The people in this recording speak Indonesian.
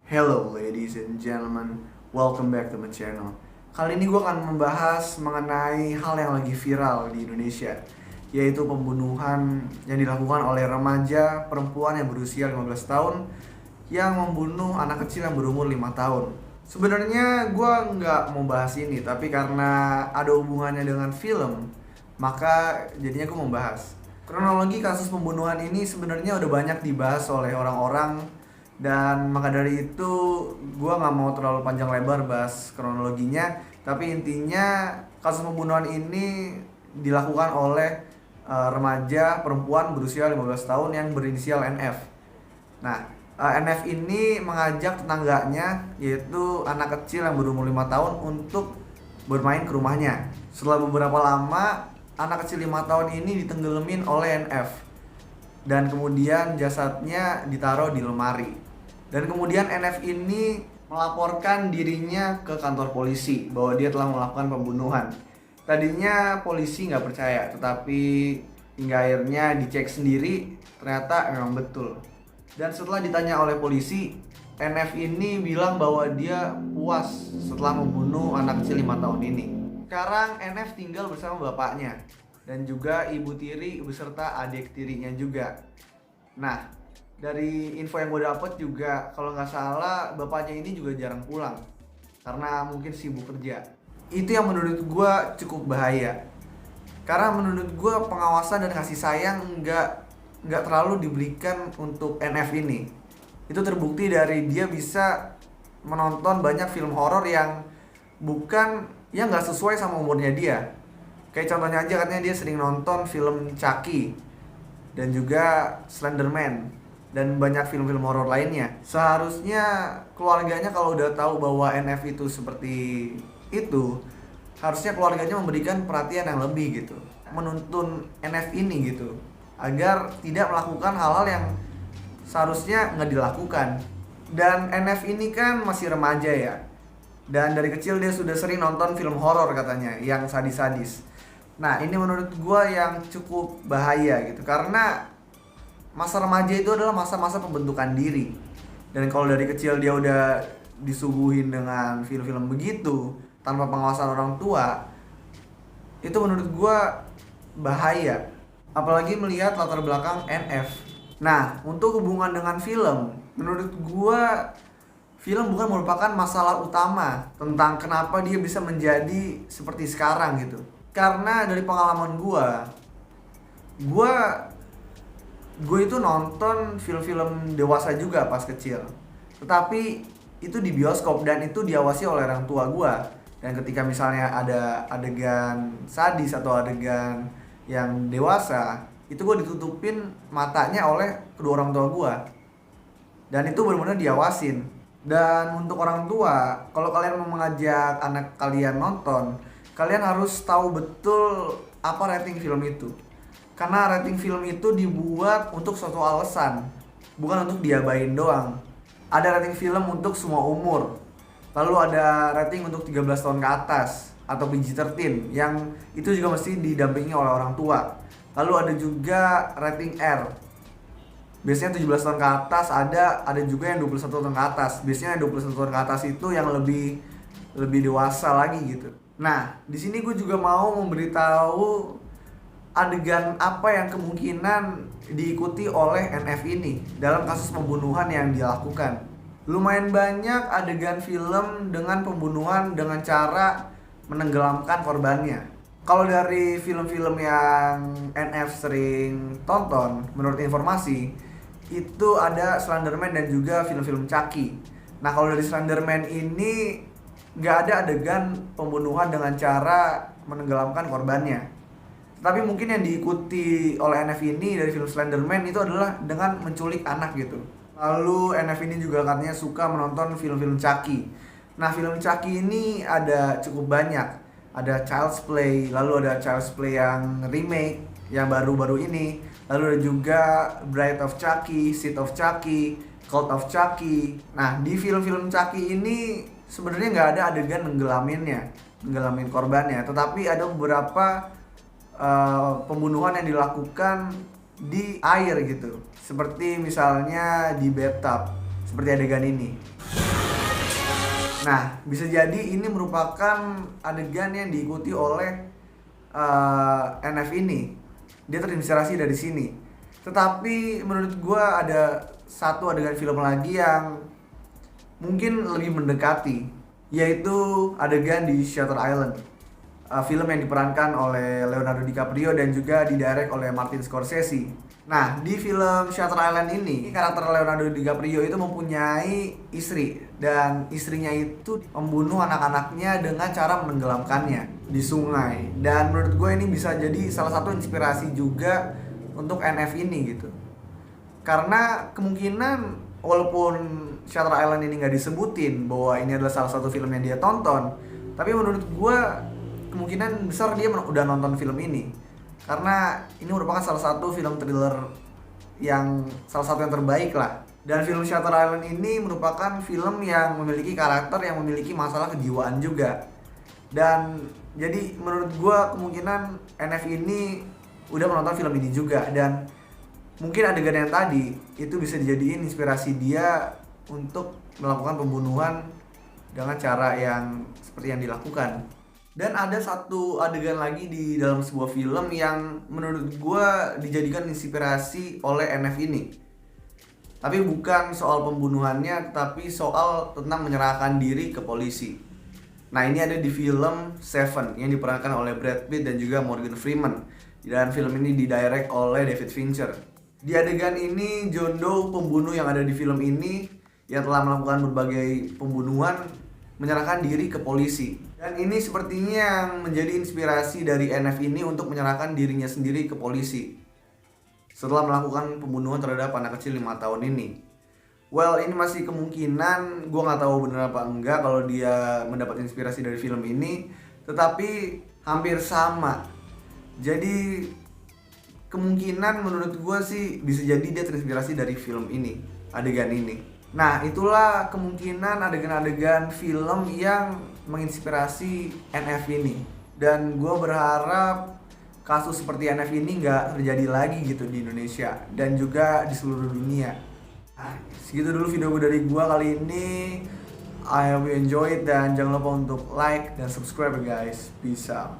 Hello ladies and gentlemen, welcome back to my channel. Kali ini gue akan membahas mengenai hal yang lagi viral di Indonesia, yaitu pembunuhan yang dilakukan oleh remaja perempuan yang berusia 15 tahun yang membunuh anak kecil yang berumur 5 tahun. Sebenarnya gue nggak mau bahas ini, tapi karena ada hubungannya dengan film, maka jadinya gue membahas. Kronologi kasus pembunuhan ini sebenarnya udah banyak dibahas oleh orang-orang, dan maka dari itu gue nggak mau terlalu panjang lebar bahas kronologinya. Tapi intinya kasus pembunuhan ini dilakukan oleh remaja perempuan berusia 15 tahun yang berinisial NF. Nah, NF ini mengajak tetangganya, yaitu anak kecil yang berumur 5 tahun, untuk bermain ke rumahnya. Setelah beberapa lama, anak kecil 5 tahun ini ditenggelamin oleh NF, dan kemudian jasadnya ditaruh di lemari. Dan kemudian NF ini melaporkan dirinya ke kantor polisi bahwa dia telah melakukan pembunuhan. Tadinya polisi nggak percaya, tetapi hingga akhirnya dicek sendiri, ternyata memang betul. Dan setelah ditanya oleh polisi, NF ini bilang bahwa dia puas setelah membunuh anak kecil 5 tahun ini. Sekarang NF tinggal bersama bapaknya dan juga ibu tiri beserta adik tirinya juga. Nah, dari info yang gue dapet juga, kalau nggak salah bapaknya ini juga jarang pulang karena mungkin sibuk kerja. Itu yang menurut gue cukup bahaya, karena menurut gue pengawasan dan kasih sayang nggak terlalu diberikan untuk NF ini. Itu terbukti dari dia bisa menonton banyak film horor yang nggak sesuai sama umurnya dia. Kayak contohnya aja, katanya dia sering nonton film Chucky dan juga Slenderman dan banyak film-film horor lainnya. Seharusnya keluarganya kalau udah tahu bahwa NF itu seperti itu, harusnya keluarganya memberikan perhatian yang lebih gitu, menuntun NF ini gitu, agar tidak melakukan hal-hal yang seharusnya nggak dilakukan. Dan NF ini kan masih remaja ya, dan dari kecil dia sudah sering nonton film horor katanya yang sadis-sadis. Nah, ini menurut gue yang cukup bahaya gitu, karena masa remaja itu adalah masa-masa pembentukan diri. Dan kalau dari kecil dia udah disuguhin dengan film-film begitu tanpa pengawasan orang tua, itu menurut gue bahaya. Apalagi melihat latar belakang NF. Nah, untuk hubungan dengan film, menurut gue film bukan merupakan masalah utama tentang kenapa dia bisa menjadi seperti sekarang gitu. Karena dari pengalaman gue itu nonton film-film dewasa juga pas kecil, tetapi itu di bioskop dan itu diawasi oleh orang tua gue. Dan ketika misalnya ada adegan sadis atau adegan yang dewasa, itu gue ditutupin matanya oleh kedua orang tua gue, dan itu benar-benar diawasin. Dan untuk orang tua, kalau kalian mau mengajak anak kalian nonton, kalian harus tahu betul apa rating film itu. Karena rating film itu dibuat untuk suatu alasan, bukan untuk diabain doang. Ada rating film untuk semua umur. Lalu ada rating untuk 13 tahun ke atas atau PG-13, yang itu juga mesti didampingi oleh orang tua. Lalu ada juga rating R. Biasanya 17 tahun ke atas, ada juga yang 21 tahun ke atas. Biasanya 21 tahun ke atas itu yang lebih dewasa lagi gitu. Nah, di sini gue juga mau memberitahu adegan apa yang kemungkinan diikuti oleh NF ini dalam kasus pembunuhan yang dia lakukan. Lumayan banyak adegan film dengan pembunuhan dengan cara menenggelamkan korbannya. Kalau dari film-film yang NF sering tonton, menurut informasi, itu ada Slenderman dan juga film-film Chucky. Nah, kalau dari Slenderman ini nggak ada adegan pembunuhan dengan cara menenggelamkan korbannya. Tapi mungkin yang diikuti oleh NF ini dari film Slenderman itu adalah dengan menculik anak gitu. Lalu NF ini juga katanya suka menonton film-film Chucky. Nah, film Chucky ini ada cukup banyak. Ada Child's Play, lalu ada Child's Play yang remake, yang baru-baru ini. Lalu ada juga Bride of Chucky, Seed of Chucky, Cult of Chucky. Nah, di film-film Chucky ini sebenarnya nggak ada adegan nenggelamin korbannya. Tetapi ada beberapa pembunuhan yang dilakukan di air gitu, seperti misalnya di bathtub, seperti adegan ini. Nah, bisa jadi ini merupakan adegan yang diikuti oleh NF ini. Dia terinspirasi dari sini. Tetapi menurut gue ada satu adegan film lagi yang mungkin lebih mendekati, yaitu adegan di Shutter Island. Film yang diperankan oleh Leonardo DiCaprio dan juga didirect oleh Martin Scorsese. Nah, di film Shutter Island ini, karakter Leonardo DiCaprio itu mempunyai istri, dan istrinya itu membunuh anak-anaknya dengan cara menenggelamkannya di sungai. Dan menurut gue ini bisa jadi salah satu inspirasi juga untuk NF ini gitu. Karena kemungkinan walaupun Shutter Island ini nggak disebutin bahwa ini adalah salah satu film yang dia tonton, tapi menurut gue kemungkinan besar dia udah nonton film ini. Karena ini merupakan salah satu film thriller yang salah satu yang terbaik lah. Dan film Shutter Island ini merupakan film yang memiliki karakter yang memiliki masalah kejiwaan juga. Dan jadi menurut gue kemungkinan NF ini udah menonton film ini juga. Dan mungkin adegan yang tadi itu bisa dijadiin inspirasi dia untuk melakukan pembunuhan dengan cara yang seperti yang dilakukan. Dan ada satu adegan lagi di dalam sebuah film yang menurut gue dijadikan inspirasi oleh NF ini. Tapi bukan soal pembunuhannya, tapi soal tentang menyerahkan diri ke polisi. Nah, ini ada di film Seven yang diperankan oleh Brad Pitt dan juga Morgan Freeman. Dan film ini didirect oleh David Fincher. Di adegan ini, John Doe, pembunuh yang ada di film ini, yang telah melakukan berbagai pembunuhan, menyerahkan diri ke polisi. Dan ini sepertinya yang menjadi inspirasi dari NF ini untuk menyerahkan dirinya sendiri ke polisi setelah melakukan pembunuhan terhadap anak kecil 5 tahun ini. Well, ini masih kemungkinan, gue gak tahu bener apa enggak kalau dia mendapat inspirasi dari film ini, tetapi hampir sama. Jadi kemungkinan menurut gue sih bisa jadi dia terinspirasi dari film ini, adegan ini. Nah, itulah kemungkinan adegan-adegan film yang menginspirasi NF ini. Dan gue berharap kasus seperti NF ini nggak terjadi lagi gitu di Indonesia dan juga di seluruh dunia. Nah, segitu dulu video gue dari gue kali ini. I hope you enjoy it, dan jangan lupa untuk like dan subscribe guys. Peace out.